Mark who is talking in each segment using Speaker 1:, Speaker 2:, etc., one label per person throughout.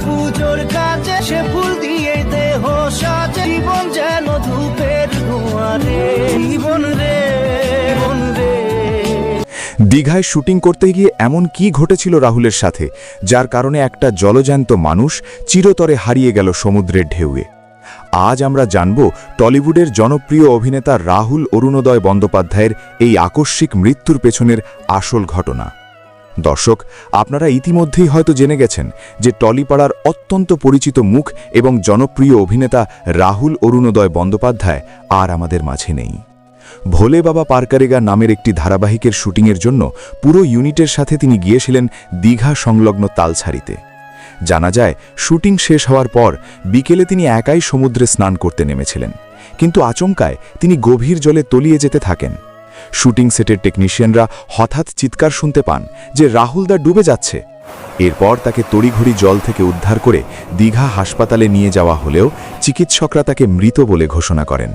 Speaker 1: পুজোর কাছে সে ফুল দিয়ে দেহ সাজে, জীবন যেন ধূপের ধোঁয়ারে, জীবন রে জীবন রে।
Speaker 2: দীঘায় শুটিং করতে গিয়ে এমন কি ঘটেছিল রাহুলের সাথে, যার কারণে একটা জলজ্যান্ত মানুষ চিরতরে হারিয়ে গেল সমুদ্রের ঢেউয়ে। আজ আমরা জানব টলিউডের জনপ্রিয় অভিনেতা রাহুল অরুণোদয় বন্দ্যোপাধ্যায়ের এই আকস্মিক মৃত্যুর পেছনের আসল ঘটনা। দর্শক, আপনারা ইতিমধ্যেই হয়তো জেনে গেছেন যে টলিপাড়ার অত্যন্ত পরিচিত মুখ এবং জনপ্রিয় অভিনেতা রাহুল অরুণোদয় বন্দ্যোপাধ্যায় আর আমাদের মাঝে নেই। ভোলে বাবা পারকারেগা নামের একটি ধারাবাহিকের শুটিংয়ের জন্য পুরো ইউনিটের সাথে তিনি গিয়েছিলেন দীঘা সংলগ্ন তালছাড়িতে। জানা যায়, শুটিং শেষ হওয়ার পর বিকেলে তিনি একাই সমুদ্রে স্নান করতে নেমেছিলেন, কিন্তু আচমকায় তিনি গভীর জলে তলিয়ে যেতে থাকেন। শুটিং সেটের টেকনিশিয়ানরা হঠাৎ চিৎকার শুনতে পান যে রাহুলদা ডুবে যাচ্ছে। এরপর তাকে তড়িঘড়ি জল থেকে উদ্ধার করে দীঘা হাসপাতালে নিয়ে যাওয়া হলেও চিকিৎসকরা তাকে মৃত বলে ঘোষণা করেন।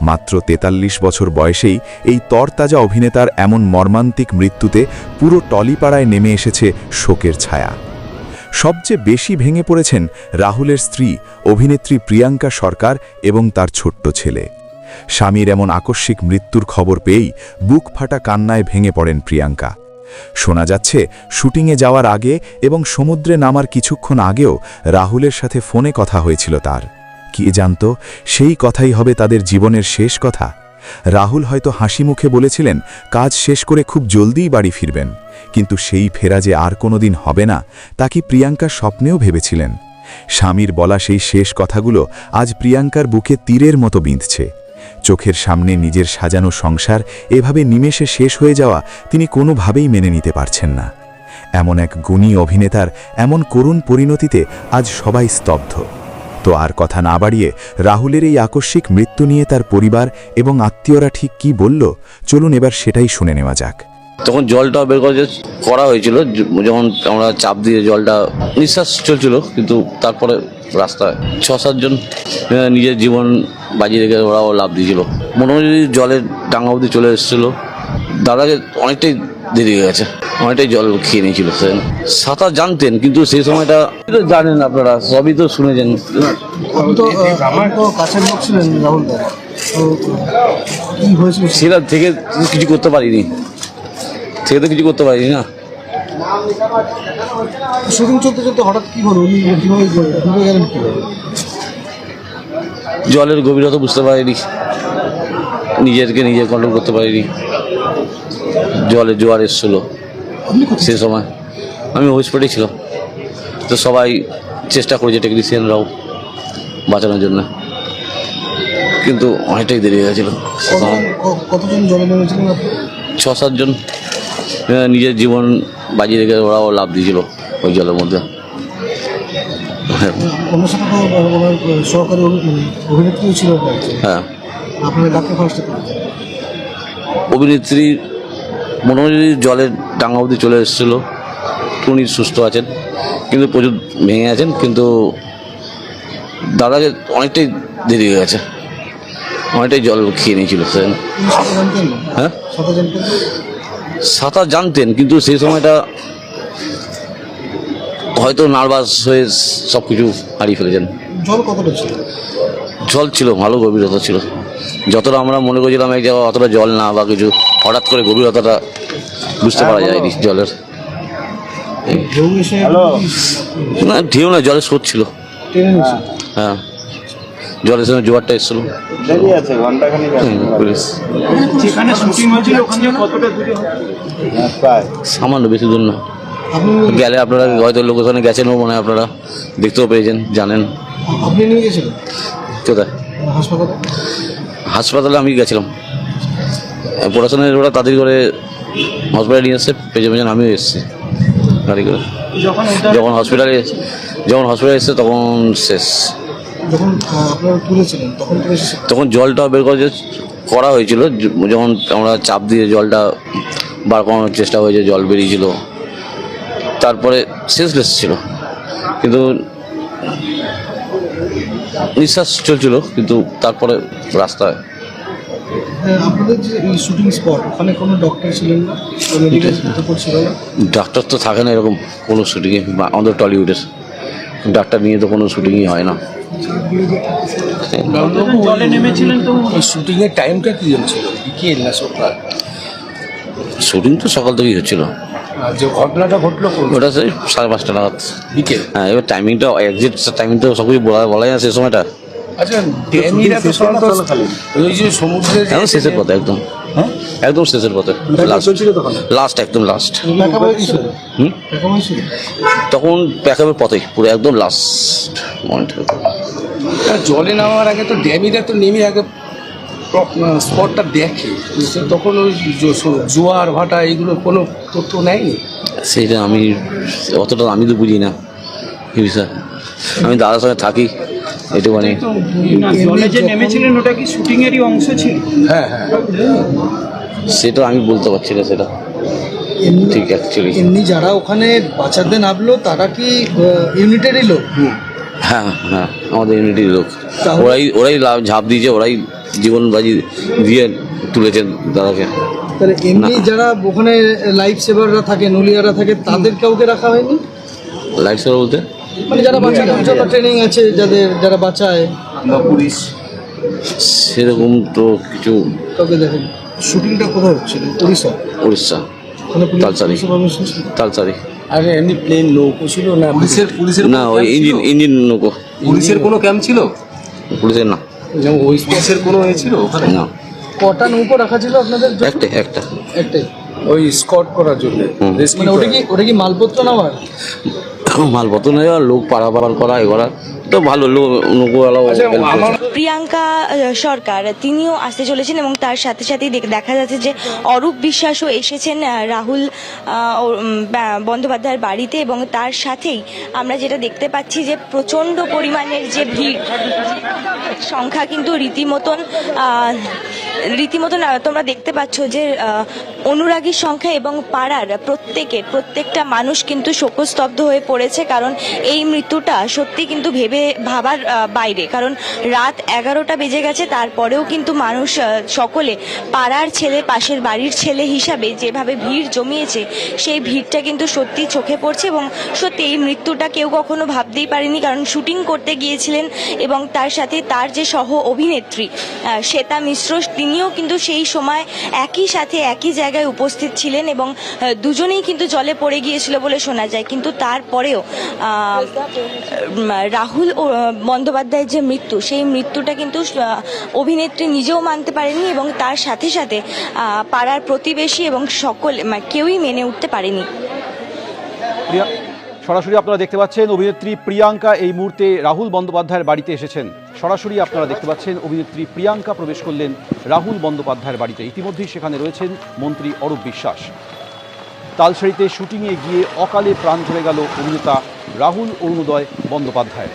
Speaker 2: মাত্র ৪৩ বছর বয়সেই এই তরতাজা অভিনেতার এমন মর্মান্তিক মৃত্যুতে পুরো টলিপাড়ায় নেমে এসেছে শোকের ছায়া। সবচেয়ে বেশি ভেঙে পড়েছেন রাহুলের স্ত্রী অভিনেত্রী প্রিয়াঙ্কা সরকার এবং তার ছোট্ট ছেলে। স্বামীর এমন আকস্মিক মৃত্যুর খবর পেয়েই বুক ফাটা কান্নায় ভেঙে পড়েন প্রিয়াঙ্কা। শোনা যাচ্ছে, শুটিংয়ে যাওয়ার আগে এবং সমুদ্রে নামার কিছুক্ষণ আগেও রাহুলের সাথে ফোনে কথা হয়েছিল তার। কে জানত সেই কথাই হবে তাদের জীবনের শেষ কথা। রাহুল হয়তো হাসি মুখে বলেছিলেন কাজ শেষ করে খুব জলদিই বাড়ি ফিরবেন, কিন্তু সেই ফেরা যে আর কোনোদিন হবে না তা কি প্রিয়াঙ্কা স্বপ্নেও ভেবেছিলেন? স্বামীর বলা সেই শেষ কথাগুলো আজ প্রিয়াঙ্কার বুকে তীরের মতো বিঁধছে। চোখের সামনে নিজের সাজানো সংসার এভাবে নিমেষে শেষ হয়ে যাওয়া তিনি কোনোভাবেই মেনে নিতে পারছেন না। এমন এক গুণী অভিনেতার এমন করুণ পরিণতিতে আজ সবাই স্তব্ধ। তো আর কথা না বাড়িয়ে রাহুলের এই আকস্মিক মৃত্যু নিয়ে তার পরিবার এবং আত্মীয়রা ঠিক কি বলল, চলুন এবার সেটাই শুনে নেওয়া যাক।
Speaker 3: তখন জলটা বের করা হয়েছিল, যখন আমরা চাপ দিয়ে জলটা নিঃশ্বাস চলছিল, কিন্তু তারপরে রাস্তায় ৬-৭ জন নিজের জীবন বাজি রেখে ওরাও লাভ দিয়েছিল। মোটামুটি জলের ডাঙ্গা অবধি চলে এসেছিলো। দাদাকে অনেকটাই দেরি হয়ে গেছে, অনেকটাই জল খেয়ে নিয়েছিল। সাঁতার জানতেন, কিন্তু সেই সময়টা জানেন আপনারা, সবই তো শুনেছেন। সেটা থেকে কিছু করতে পারিনি, কিছু করতে পারিনি না।
Speaker 4: শুটিং চলতে চলতে হঠাৎ কি হলো, ডুবে গেলেন কিভাবে?
Speaker 3: জলের গভীরতা বুঝতে পারিনি, নিজেকে নিজে কন্ট্রোল করতে পারিনি। জলে জোয়ার এসেছিল সেই সময়, আমি হসপিটালে ছিলাম। তো সবাই চেষ্টা করেছে, টেকনিশিয়ানরাও বাঁচানোর জন্য, কিন্তু অনেকটাই দেরি হয়ে গেছিলো।
Speaker 4: কতজন জলে নেমেছিলেন?
Speaker 3: ৬-৭ জন নিজের জীবন বাজি রেখে ওরাও লাভ দিয়েছিল ওই জলের মধ্যে।
Speaker 4: ওনার সাথে তো সহকারী অভিনেত্রী ছিল।
Speaker 3: হ্যাঁ,
Speaker 4: আপনার ডাক্তার ফার্স্টে
Speaker 3: অভিনেত্রী মোটামুটি জলের ডাঙ্গা অবধি চলে এসেছিলো। উনি সুস্থ আছেন, কিন্তু প্রচুর ভেঙে আছেন। কিন্তু দাদাকে অনেকটাই দেরি হয়ে গেছে, অনেকটাই জল খেয়ে নিয়েছিল। হ্যাঁ, সাঁতার জানতেন, কিন্তু সেই সময়টা হয়তো নার্ভাস হয়ে সব কিছু হারিয়ে ফেলেছেন।
Speaker 4: জল কতটা ছিল?
Speaker 3: জল ছিল, ভালো গভীরতা ছিল। যতটা আমরা মনে করছিলাম এক জায়গায় অতটা জল না বা কিছু, হঠাৎ করে গভীরতাটা বুঝতে পারা যায়নি জলের। না, ঢেউ না, জলের স্রোত ছিল। হ্যাঁ, জলের সঙ্গে জোয়ারটা এসেছিল। সামান্য, বেশি দূর না। গেলে আপনারা হয়তো লোকেশনে গেছেন, মনে হয় আপনারা দেখতেও পেয়েছেন, জানেন।
Speaker 4: আপনি নিয়ে গেছিলেন
Speaker 3: কোথায়?
Speaker 4: হাসপাতালে।
Speaker 3: হাসপাতালে আমি গেছিলাম, পড়াশোনার ওরা তাড়াতাড়ি করে হসপিটালে নিয়ে এসছে, পেছনে পেছনে আমিও এসেছি গাড়ি করে। যখন হসপিটালে এসছে তখন শেষ। তখন জলটা বের করা হয়েছিল, যখন আমরা চাপ দিয়ে জলটা বার করানোর চেষ্টা হয়েছে, জল বেরিয়েছিল। তারপরে সেন্সলেস ছিল, কিন্তু নিঃশ্বাস চলছিল, কিন্তু তারপরে রাস্তায়।
Speaker 4: আপনাদের যে এই শুটিং স্পট, ওখানে কোনো ডক্টর ছিলেন না?
Speaker 3: ডাক্তার তো থাকে না এরকম কোনো শুটিংয়ে, আমাদের টলিউডের ডাক্তার নিয়ে তো কোনো শুটিংই হয় না।
Speaker 4: জলে নেমেছিলেন তো ওই শুটিং এর টাইমটা কি ছিল, বিকেল না সকাল?
Speaker 3: শুটিং তো সকাল থেকেই হচ্ছিল,
Speaker 4: আর যে ঘটনাটা ঘটলো
Speaker 3: ওটা সেই 5:30 নাগাদ।
Speaker 4: বিকেল।
Speaker 3: হ্যাঁ, এবার টাইমিংটা এক্সাক্ট টাইমিংটা সব কিছু বলা যায় না সেই সময়টা।
Speaker 4: আচ্ছা, ড্যামিরা তো সাধারণত ওই যে সমুদ্রের
Speaker 3: একদম শেষের পথে, একদম একদম শেষের পথে, লাস্ট একদম লাস্ট। তখন প্যাকআপের পথে পুরো একদম লাস্ট পয়েন্ট।
Speaker 4: জলে নামার আগে তো ড্যামিরা তো নেমে আগে স্পটটা দেখে, তখন ওই জোয়ার ভাটা এগুলো কোনো তথ্য নেয়নি।
Speaker 3: সেইটা আমি অতটা আমি তো বুঝি না এই বিষয়, আমি দাদার সঙ্গে থাকি এটুখানি।
Speaker 5: জলে যে নেমেছিলেন ওটা কি শুটিং এরই অংশ ছিল?
Speaker 4: হ্যাঁ হ্যাঁ,
Speaker 3: সেটা আমি বলতে পারছি না সেটা ঠিক অ্যাকচুয়ালি।
Speaker 6: এমনি যারা ওখানে বাঁচাতে নামলো তারা কি ইউনিটেরই লোক?
Speaker 3: হ্যাঁ হ্যাঁ, আমাদের ইউনিটির লোক,
Speaker 6: তাহলে-
Speaker 3: ওরাই ঝাঁপ দিয়েছে, ওরাই জীবন বাজি দিয়ে তুলেছেন দাদাকে।
Speaker 6: তাহলে এমনি যারা ওখানে লাইফ সেভাররা থাকে, নুলিয়ারা থাকে, তাদের কাউকে রাখা হয়নি?
Speaker 3: লাইট সেভার বলতে
Speaker 6: মানে যারা বাঁচানোর জন্য ট্রেনিং আছে, যারা বাঁচায়,
Speaker 4: বা পুলিশ
Speaker 3: সেরকম তো কিছু।
Speaker 6: কাউকে দেখেন?
Speaker 4: শুটিংটা কোথায় হচ্ছিল? উড়িষ্যা।
Speaker 3: উড়িষ্যা,
Speaker 6: ওখানে পুলিশ
Speaker 3: তালসারি।
Speaker 6: পারমিশন ছিল?
Speaker 3: তালসারি।
Speaker 4: আরে এমনি প্লেন নৌকো ছিল না? পুলিশের
Speaker 3: না, ওই ইঞ্জিন নৌকো।
Speaker 4: পুলিশের কোনো ক্যাম্প ছিল?
Speaker 3: পুলিশের না,
Speaker 4: যেমন ওই পুলিশের কোনো ছিল ওখানে?
Speaker 3: না,
Speaker 6: কটা নৌকো রাখা ছিল আপনাদের?
Speaker 3: একটা
Speaker 6: একটাই।
Speaker 4: ওই স্কট করার জন্য।
Speaker 6: মানে ওটা কি মালপত্র নেওয়ার?
Speaker 3: মালপত্র নেই, আর লোক পারাপার করা এগুলা তো ভালো লোক নৌকোওয়ালাও help করছে।
Speaker 7: প্রিয়াঙ্কা সরকার তিনিও আসতে চলেছেন এবং তার সাথে সাথেই দেখা যাচ্ছে যে অরূপ বিশ্বাসও এসেছেন রাহুল বন্দ্যোপাধ্যায়ের বাড়িতে, এবং তার সাথেই আমরা যেটা দেখতে পাচ্ছি যে প্রচণ্ড পরিমাণের যে ভিড় সংখ্যা কিন্তু রীতিমতন তোমরা দেখতে পাচ্ছ যে অনুরাগীর সংখ্যা এবং পাড়ার প্রত্যেকটা মানুষ কিন্তু শোকস্তব্ধ হয়ে পড়েছে, কারণ এই মৃত্যুটা সত্যি কিন্তু ভাবার বাইরে। কারণ রাত 11টা বেজে গেছে, তারপরেও কিন্তু মানুষ সকলে পাড়ার ছেলে, পাশের বাড়ির ছেলে হিসাবে যেভাবে ভিড় জমিয়েছে, সেই ভিড়টা কিন্তু সত্যি চোখে পড়ছে। এবং সত্যি এই মৃত্যুটা কেউ কখনো ভাবতেই পারেনি, কারণ শুটিং করতে গিয়েছিলেন এবং তার সাথে তার যে সহ অভিনেত্রী শ্বেতা মিশ্র, তিনিও কিন্তু সেই সময় একই সাথে একই জায়গায় উপস্থিত ছিলেন এবং দুজনেই কিন্তু জলে পড়ে গিয়েছিল বলে শোনা যায়। কিন্তু তারপরেও রাহুল বন্দ্যোপাধ্যায়ের যে মৃত্যু, সেই মৃত্যুটা কিন্তু অভিনেত্রী নিজেও মানতে পারেনি এবং তার সাথে সাথে পাড়ার প্রতিবেশী এবং কেউই মেনে উঠতে পারেনি।
Speaker 8: সরাসরি আপনারা দেখতে পাচ্ছেন অভিনেত্রী প্রিয়াঙ্কা এই মুহূর্তে রাহুল বন্দ্যোপাধ্যায়ের বাড়িতে এসেছেন। সরাসরি আপনারা দেখতে পাচ্ছেন অভিনেত্রী প্রিয়াঙ্কা প্রবেশ করলেন রাহুল বন্দ্যোপাধ্যায়ের বাড়িতে। ইতিমধ্যেই সেখানে রয়েছেন মন্ত্রী অরূপ বিশ্বাস। তালসারিতে শুটিংয়ে গিয়ে অকালে প্রাণ ঝরে গেল অভিনেতা রাহুল অরুণোদয় বন্দ্যোপাধ্যায়।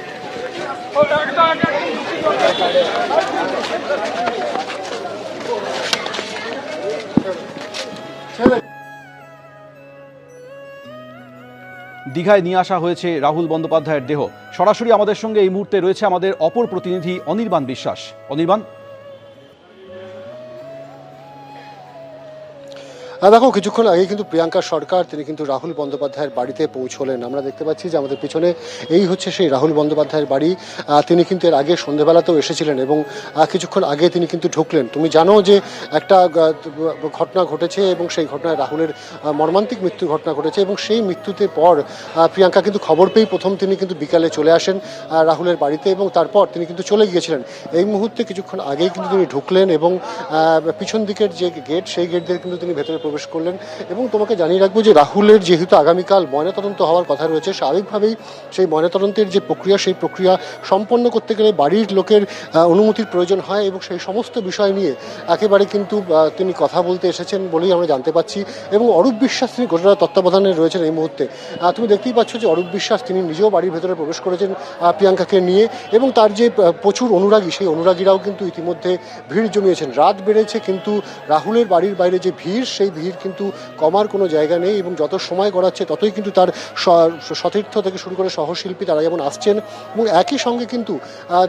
Speaker 8: দীঘায় নিয়ে আসা হয়েছে রাহুল বন্দ্যোপাধ্যায়ের দেহ। সরাসরি আমাদের সঙ্গে এই মুহূর্তে রয়েছে আমাদের অপর প্রতিনিধি অনির্বাণ বিশ্বাস। অনির্বাণ,
Speaker 9: দেখো, কিছুক্ষণ আগে কিন্তু প্রিয়াঙ্কা সরকার তিনি কিন্তু রাহুল বন্দ্যোপাধ্যায়ের বাড়িতে পৌঁছলেন। আমরা দেখতে পাচ্ছি যে আমাদের পিছনে এই হচ্ছে সেই রাহুল বন্দ্যোপাধ্যায়ের বাড়ি। তিনি কিন্তু এর আগে সন্ধ্যেবেলাতেও এসেছিলেন এবং কিছুক্ষণ আগে তিনি কিন্তু ঢুকলেন। তুমি জানো যে একটা ঘটনা ঘটেছে এবং সেই ঘটনায় রাহুলের মর্মান্তিক মৃত্যুর ঘটনা ঘটেছে এবং সেই মৃত্যুতে পর প্রিয়াঙ্কা কিন্তু খবর পেয়েই প্রথম তিনি কিন্তু বিকালে চলে আসেন রাহুলের বাড়িতে এবং তারপর তিনি কিন্তু চলে গিয়েছিলেন। এই মুহূর্তে কিছুক্ষণ আগেই কিন্তু তিনি ঢুকলেন এবং পিছন দিকের যে গেট, সেই গেট দিয়ে কিন্তু তিনি ভেতরে প্রবেশ করলেন। এবং তোমাকে জানিয়ে রাখবো যে রাহুলের যেহেতু আগামীকাল ময়নাতদন্ত হওয়ার কথা রয়েছে, স্বাভাবিকভাবেই সেই ময়নাতদন্তের যে প্রক্রিয়া, সেই প্রক্রিয়া সম্পন্ন করতে গেলে বাড়ির লোকের অনুমতির প্রয়োজন হয় এবং সেই সমস্ত বিষয় নিয়ে একেবারে কিন্তু তিনি কথা বলতে এসেছেন বলেই আমরা জানতে পাচ্ছি। এবং অরূপ বিশ্বাস তিনি গোটা তত্ত্বাবধানে রয়েছেন এই মুহূর্তে। তুমি দেখতেই পাচ্ছ যে অরূপ বিশ্বাস তিনি নিজেও বাড়ির ভেতরে প্রবেশ করেছেন প্রিয়াঙ্কাকে নিয়ে এবং তার যে প্রচুর অনুরাগী, সেই অনুরাগীরাও কিন্তু ইতিমধ্যে ভিড় জমিয়েছেন। রাত বেড়েছে কিন্তু রাহুলের বাড়ির বাইরে যে ভিড়, সেই ভিড় কিন্তু কমার কোনো জায়গা নেই এবং যত সময় গড়াচ্ছে ততই কিন্তু তার সতীর্থ থেকে শুরু করে সহশিল্পী তারা যেমন আসছেন এবং একই সঙ্গে কিন্তু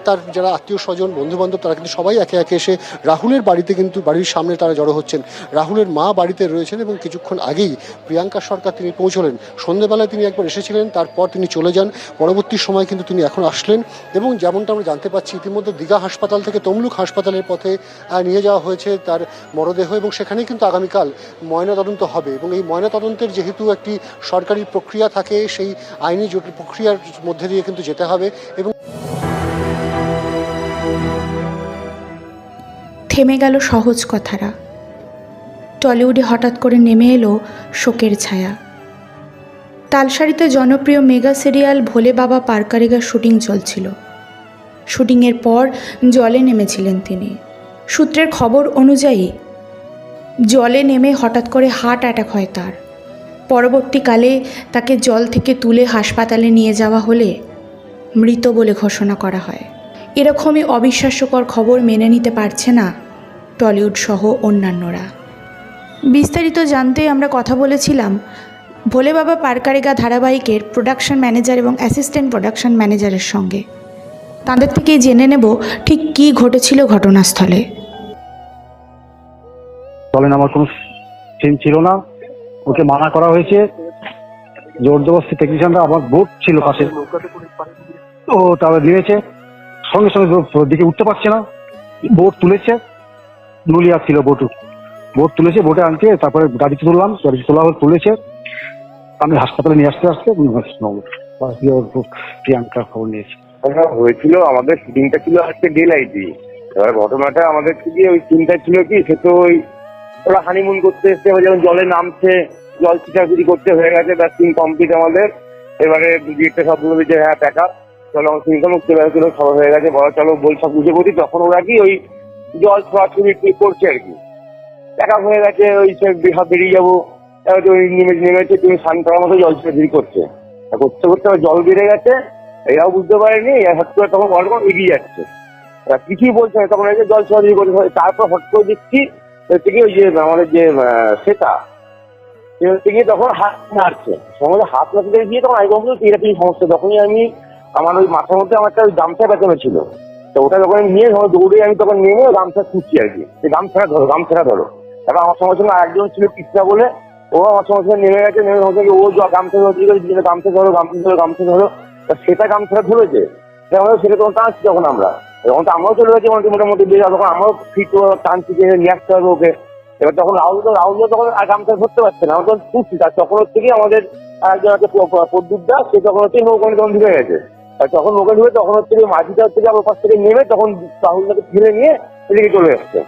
Speaker 9: তার যারা আত্মীয় স্বজন বন্ধুবান্ধব তারা কিন্তু সবাই একে একে এসে রাহুলের বাড়িতে কিন্তু বাড়ির সামনে তারা জড়ো হচ্ছেন। রাহুলের মা বাড়িতে রয়েছেন এবং কিছুক্ষণ আগেই প্রিয়াঙ্কা সরকার তিনি পৌঁছলেন। সন্ধ্যেবেলায় তিনি একবার এসেছিলেন, তারপর তিনি চলে যান। পরবর্তী সময় কিন্তু তিনি এখন আসলেন এবং যেমনটা আমরা জানতে পাচ্ছি ইতিমধ্যে দীঘা হাসপাতাল থেকে তমলুক হাসপাতালের পথে নিয়ে যাওয়া হয়েছে তার মরদেহ এবং সেখানেই কিন্তু আগামীকাল ময়নাতদন্ত হবে এবং এই ময়নাতদন্তের যেহেতু একটি সরকারি প্রক্রিয়া থাকে সেই আইনি জটিল প্রক্রিয়ার মধ্যে দিয়ে কিন্তু যেতে হবে এবং
Speaker 10: থেমে গেল সহজ কথারা। টলিউডে হঠাৎ করে নেমে এলো শোকের ছায়া। তালসারিতে জনপ্রিয় মেগা সিরিয়াল ভোলে বাবা পারকারিগার শুটিং চলছিল। শুটিংয়ের পর জলে নেমেছিলেন তিনি। সূত্রের খবর অনুযায়ী জলে নেমে হঠাৎ করে হার্ট অ্যাটাক হয় তার। পরবর্তীকালে তাকে জল থেকে তুলে হাসপাতালে নিয়ে যাওয়া হলে মৃত বলে ঘোষণা করা হয়। এরকমই অবিশ্বাস্যকর খবর মেনে নিতে পারছে না টলিউড সহ অন্যান্যরা। বিস্তারিত জানতে আমরা কথা বলেছিলাম ভোলে বাবা পারকারিগা ধারাবাহিকের প্রোডাকশন ম্যানেজার এবং অ্যাসিস্ট্যান্ট প্রোডাকশন ম্যানেজারের সঙ্গে। তাদের থেকেই জেনে নেব ঠিক কী ঘটেছিল ঘটনাস্থলে।
Speaker 11: চলেন, আমার কোনো সিন ছিল না, ওকে মানা করা হয়েছে জোর জবরদস্তি। টেকনিশিয়ানরা আমার বোট ছিল পাশে, ও তারপরে দিয়েছে সঙ্গে সঙ্গে দিকে উঠতে পারছে না, বোট তুলেছে, নুলিয়া ছিল বোট তুলেছে, বোটে আনতে তারপরে গাড়িতে তুললাম, গাড়িতে তুলেছে। আমি হাসপাতালে নিয়ে আসতে প্রিয়াঙ্কার খবর নিয়েছি।
Speaker 12: হয়েছিল আমাদের শুটিংটা ছিল আজকে ডে লাইটে। এবার ঘটনাটা আমাদের থেকে ওই সিনটা ছিল কি, সে তো ওই ওরা হানিমুন করতে এসছে, যেমন জলে নামছে, জল ছিটাছুটি করতে হয়ে গেছে, তার সিন কমপ্লিট আমাদের। এবারে একটা শব্দ বলেছে হ্যাঁ প্যাক আপ, চলো আমার সিনটা মুক্তি বেরোছিল, সব হয়ে গেছে, বড় চলো বই সব বুঝে পড়ি। তখন ওরা কি ওই জল ছোঁয়াছুড়ি করছে আর কি, প্যাক আপ হয়ে গেছে, ওই সব বেরিয়ে যাবো। ওই নেমেছে তুমি স্নান করার মতো জল ছিটাছুটি করতে করতে জল বেড়ে গেছে, এরাও বুঝতে পারেনি। হট করে তখন অল্প এগিয়ে যাচ্ছে, কিছুই বলছে না, তখন জল ছোঁয়াছুড়ি করছে। তারপর হট করে দেখছি হচ্ছে কি ওই যে আমাদের যে সেটা সে হচ্ছে গিয়ে তখন হাত নাড়ছে, সঙ্গে হাত নাড়তে গিয়ে তখন আগে এরকম সমস্যা। তখনই আমি আমার ওই মাথার মধ্যে আমার একটা ওই গামছা পেঁচানো ছিল, তো ওটা যখন নিয়ে দৌড়ে আমি তখন নেমে গামছা খুঁজছি আর কি, গামছাটা ধরো। তারপর আমার সঙ্গে সঙ্গে আরেকজন ছিল কৃষ্ণা বলে, ও আমার সঙ্গে সঙ্গে নেমে গেছে, নেমে ও গামছা গামছা ধরো, সেটা গামছাটা ধরেছে, সেটা তখন টানছি তখন তখন তো আমরাও চলে গেছি মোটামুটি বের, তখন আমরাও ফিট টানছি যে নিয়ে আসতে হবে ওকে। এবার তখন রাহুল তখন আর গামছা ধরতে পারছে না, আমরা তখন ছুটছি। তার তখন হচ্ছে কি আমাদের একজন আছে প্রদ্যুৎ দাস, সে তখন হচ্ছে নৌকানে তখন ঢুকে গেছে। তখন নৌকা ঢুকে তখন হচ্ছে মাঝিটা হচ্ছে আমার পাশ থেকে নেমে তখন রাহুলটাকে ফেলে নিয়ে এদিকে চলে এসছে।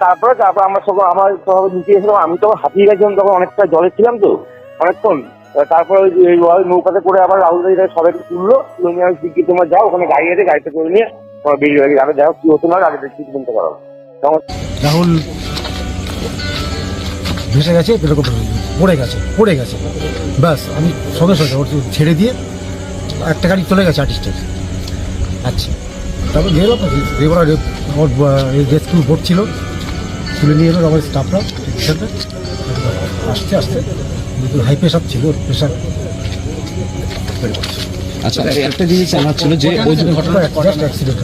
Speaker 12: তারপরে আমরা সব আমার নিচে এসেছিলাম, আমি তখন হাতিয়ে গেছিলাম, তখন অনেকটা জলে ছিলাম তো অনেকক্ষণ। তারপরে ওই নৌকাতে করে আবার রাহুল সবাইকে তুললো, নিয়ে আমি শিখিয়ে তোমার যাও ওখানে গাড়ি আছে, গাড়িতে করে নিয়ে তোমার বেরিয়ে গেছে। আগে যাই হোক কি হতো না আগে ট্রিটমেন্ট করাবো।
Speaker 11: রাহুল ভেসে গেছে, এরকম পড়ে গেছে ব্যাস। আমি সঙ্গে সঙ্গে ওর ছেড়ে দিয়ে একটা গাড়ি চলে গেছে আর্টিস্টের। আচ্ছা, তারপর গেলাম এবার আমার রেস্কিউ বোট ছিল, তুলে নিয়ে এলো আমার স্টাফরা আস্তে আস্তে। হাই প্রেশার ছিল, প্রেশার।
Speaker 13: আচ্ছা, একটা জিনিস জানার ছিল যে ওই
Speaker 11: ঘটনা অ্যাক্সিডেন্ট,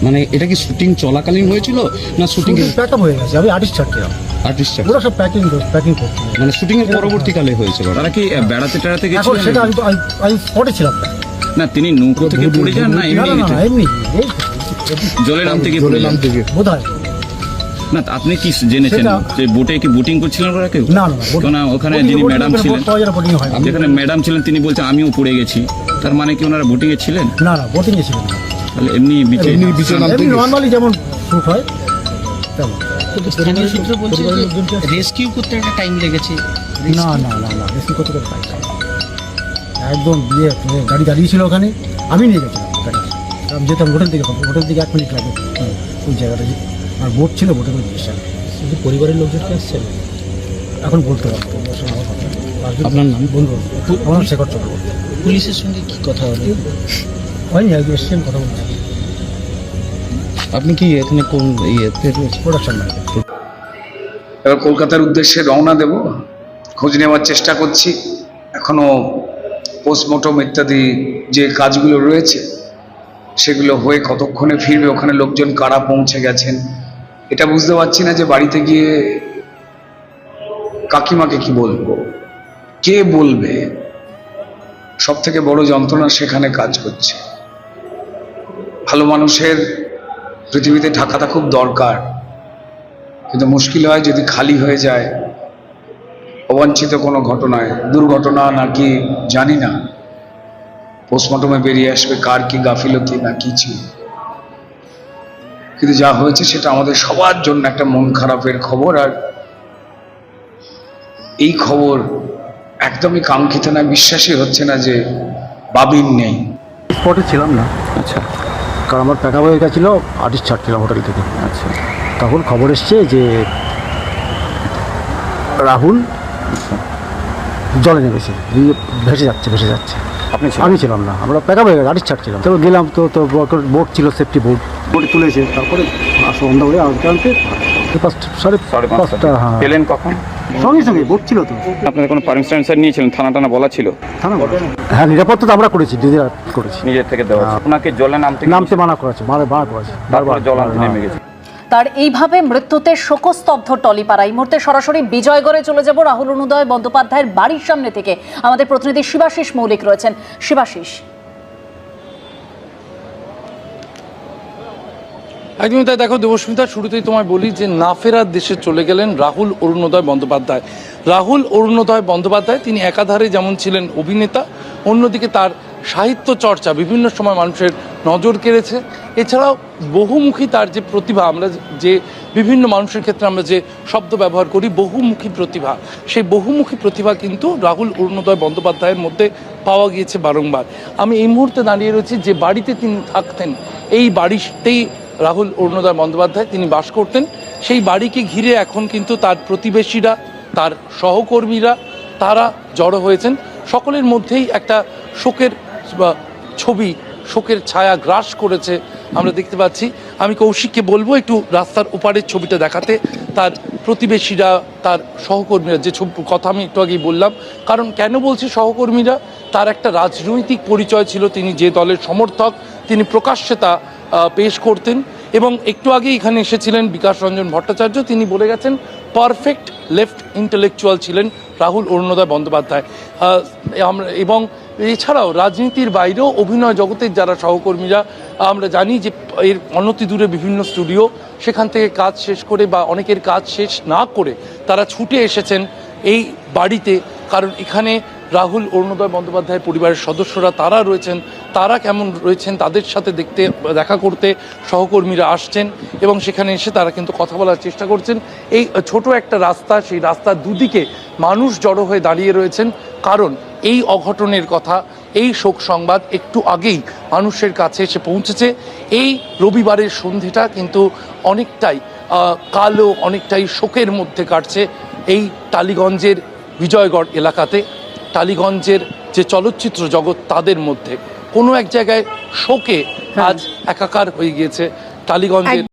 Speaker 13: মানে এটা কি শুটিং চলাকালীন হয়েছিল না শুটিং
Speaker 11: প্যাকআপ হয়ে গেছে? আমি আর্টিস্ট ছাড়ছিলাম,
Speaker 13: ওরা
Speaker 11: সব প্যাকিং করছে,
Speaker 13: মানে শুটিং এর পরবর্তীকালে হয়েছিল। তারা কি বেড়াতে
Speaker 11: এখন সেটা আমি স্পটে ছিলাম
Speaker 13: না, তিনি নৌকো থেকে পড়ে যান না
Speaker 11: এমনি
Speaker 13: জলে নামতে গিয়ে
Speaker 11: বোধ হয়
Speaker 13: না? আপনি কি জেনেছেন যে বোটে কি বোটিং করছিলেন ওরা কেউ? না, ওখানে যিনি ম্যাডাম ছিলেন, যেখানে ম্যাডাম ছিলেন তিনি বলছেন আমিও পড়ে গেছি, তার মানে কি ওনারা বোটিং এ ছিলেন?
Speaker 11: না, বোটিং এ ছিলেন,
Speaker 13: তাহলে এমনি
Speaker 11: নর্মালি যেমন শুট হয় তেমন।
Speaker 5: রেস্কিউ করতে একটা টাইম লেগেছে?
Speaker 11: না, রেস্কিউ করতে টাইম একদম গাড়ি দাঁড়িয়েছিল ওখানে, আমি নিয়ে গেছিলাম গাড়ি, আমি যেতাম হোটেল থেকে 1 মিনিট লাগে ওই জায়গাটা। আর বোট ছিল, বোটে করে জিনিসটা পরিবারের লোকজনকে আসছে এখন বলতে পারবো।
Speaker 13: আপনার নাম?
Speaker 11: বন্ধু আমার নাম শেখর চক্রবর্তী।
Speaker 5: পুলিশের সঙ্গে কি কথা হলো?
Speaker 11: হয়নি, আজকে এসছেন কথা বলতে।
Speaker 13: আপনি কি এখানে কোন প্রোডাকশন?
Speaker 4: এবার কলকাতার উদ্দেশ্যে রওনা দেব, খোঁজ নেওয়ার চেষ্টা করছি। এখনো পোস্টমর্টম ইত্যাদি যে কাজগুলো রয়েছে সেগুলো হয়ে কতক্ষণে ফিরবে, ওখানে লোকজন কারা পৌঁছে গেছেন এটা বুঝতে পারছি না। যে বাড়িতে গিয়ে কাকিমাকে কি বলবো, কে বলবে, সব থেকে বড় যন্ত্রণা সেখানে কাজ করছে। ভালো মানুষের পৃথিবীতে থাকাটা খুব দরকার, কিন্তু মুশকিল হয় যদি খালি হয়ে যায় অবাঞ্ছিত কোনো ঘটনায়, দুর্ঘটনা নাকি জানি না, পোস্টমর্টমে বেরিয়ে আসবে কার কি গাফিলতি না কি ছিল। কিন্তু যা হয়েছে সেটা আমাদের সবার জন্য একটা মন খারাপের খবর। আর এই খবর একদমই কাঙ্ক্ষিত না, বিশ্বাসই হচ্ছে না যে বাবিন নেই।
Speaker 11: স্পটে ছিলাম না। আচ্ছা, কারণ আমার প্যাক আপ হয়ে গেছিলো, আর্টিস্ট ছাড়ছিলাম হোটেল থেকে। আচ্ছা, তখন খবর এসছে যে রাহুল জলে নেমেছে, ভেসে যাচ্ছে। আমি ছিলাম না, আমরা প্যাক আপ হয়ে গেছে, আর্টিস্ট ছাড়ছিলাম। তো গেলাম, তো বোট ছিল, সেফটি বোটে তুলেছে। তারপরে সন্ধ্যা করে আনতে 5:30 হ্যাঁ।
Speaker 13: পেলেন কখন?
Speaker 11: সঙ্গে বোট ছিল তো।
Speaker 13: আপনাদের কোনো পারমিশন নিয়েছিলেন? থানা বলা ছিল?
Speaker 11: হ্যাঁ, নিরাপত্তা তো আমরা করেছি,
Speaker 13: নিজের থেকে দেওয়া। আপনাকে জলে
Speaker 11: নামতে মানা করেছে, বারবার করেছে,
Speaker 13: বারবার জল নেমে গেছে।
Speaker 14: তার এইভাবে মৃত্যুতে শোকস্তব্ধ টলিপাড়া। এই মুহূর্তে সরাসরি বিজয়গড়ে চলে যাব রাহুল অরুণোদয় বন্দ্যোপাধ্যায়ের বাড়ির সামনে থেকে। আমাদের প্রতিনিধি শিবাশিস মৌলিক রয়েছেন। শিবাশিস,
Speaker 4: একদমই তাই। দেখো দেবস্মিতা, শুরুতেই তোমায় বলি যে না ফেরার দেশে চলে গেলেন রাহুল অরুণোদয় বন্দ্যোপাধ্যায়। রাহুল অরুণোদয় বন্দ্যোপাধ্যায় তিনি একাধারে যেমন ছিলেন অভিনেতা, অন্যদিকে তার সাহিত্য চর্চা বিভিন্ন সময় মানুষের নজর কেড়েছে। এছাড়াও বহুমুখী তার যে প্রতিভা, আমরা যে বিভিন্ন মানুষের ক্ষেত্রে আমরা যে শব্দ ব্যবহার করি বহুমুখী প্রতিভা, সেই বহুমুখী প্রতিভা কিন্তু রাহুল অরুণোদয় বন্দ্যোপাধ্যায়ের মধ্যে পাওয়া গিয়েছে বারংবার। আমি এই মুহূর্তে দাঁড়িয়ে রয়েছি যে বাড়িতে তিনি থাকতেন, এই বাড়িতেই রাহুল অরুণোদয় বন্দ্যোপাধ্যায় তিনি বাস করতেন। সেই বাড়িকে ঘিরে এখন কিন্তু তার প্রতিবেশীরা, তার সহকর্মীরা তারা জড়ো হয়েছেন। সকলের মধ্যেই একটা শোকের ছবি, শোকের ছায়া গ্রাস করেছে আমরা দেখতে পাচ্ছি। আমি কৌশিককে বলবো একটু রাস্তার ওপারের ছবিটা দেখাতে। তার প্রতিবেশীরা, তার সহকর্মীরা, যে কথা আমি একটু আগেই বললাম। কারণ কেন বলছি সহকর্মীরা, তার একটা রাজনৈতিক পরিচয় ছিল, তিনি যে দলের সমর্থক তিনি প্রকাশ্যে তা পেশ করতেন। এবং একটু আগে এখানে এসেছিলেন বিকাশ রঞ্জন ভট্টাচার্য, তিনি বলে গেছেন পারফেক্ট লেফট ইন্টেলেকচুয়াল ছিলেন রাহুল অরুণোদয় বন্দ্যোপাধ্যায়। এবং এছাড়াও রাজনীতির বাইরেও অভিনয় জগতের যারা সহকর্মীরা, আমরা জানি যে এর অনতি দূরে বিভিন্ন স্টুডিও, সেখান থেকে কাজ শেষ করে বা অনেকের কাজ শেষ না করে তারা ছুটে এসেছেন এই বাড়িতে। কারণ এখানে রাহুল অরুণোদয় বন্দ্যোপাধ্যায়ের পরিবারের সদস্যরা তারা রয়েছেন, তারা কেমন রয়েছেন তাদের সাথে দেখা করতে সহকর্মীরা আসছেন এবং সেখানে এসে তারা কিন্তু কথা বলার চেষ্টা করছেন। এই ছোট একটা রাস্তা, সেই রাস্তার দুদিকে মানুষ জড়ো হয়ে দাঁড়িয়ে রয়েছেন, কারণ এই অঘটনের কথা, এই শোক সংবাদ একটু আগেই মানুষের কাছে এসে পৌঁছেছে। এই রবিবারের সন্ধেটা কিন্তু অনেকটাই কালো, অনেকটাই শোকের মধ্যে কাটছে এই টালিগঞ্জের বিজয়গড় এলাকাতে। টালিগঞ্জের যে চলচ্চিত্র জগৎ তাদের মধ্যে কোনো এক জায়গায় শোকে আজ একাকার হয়ে গিয়েছে টালিগঞ্জের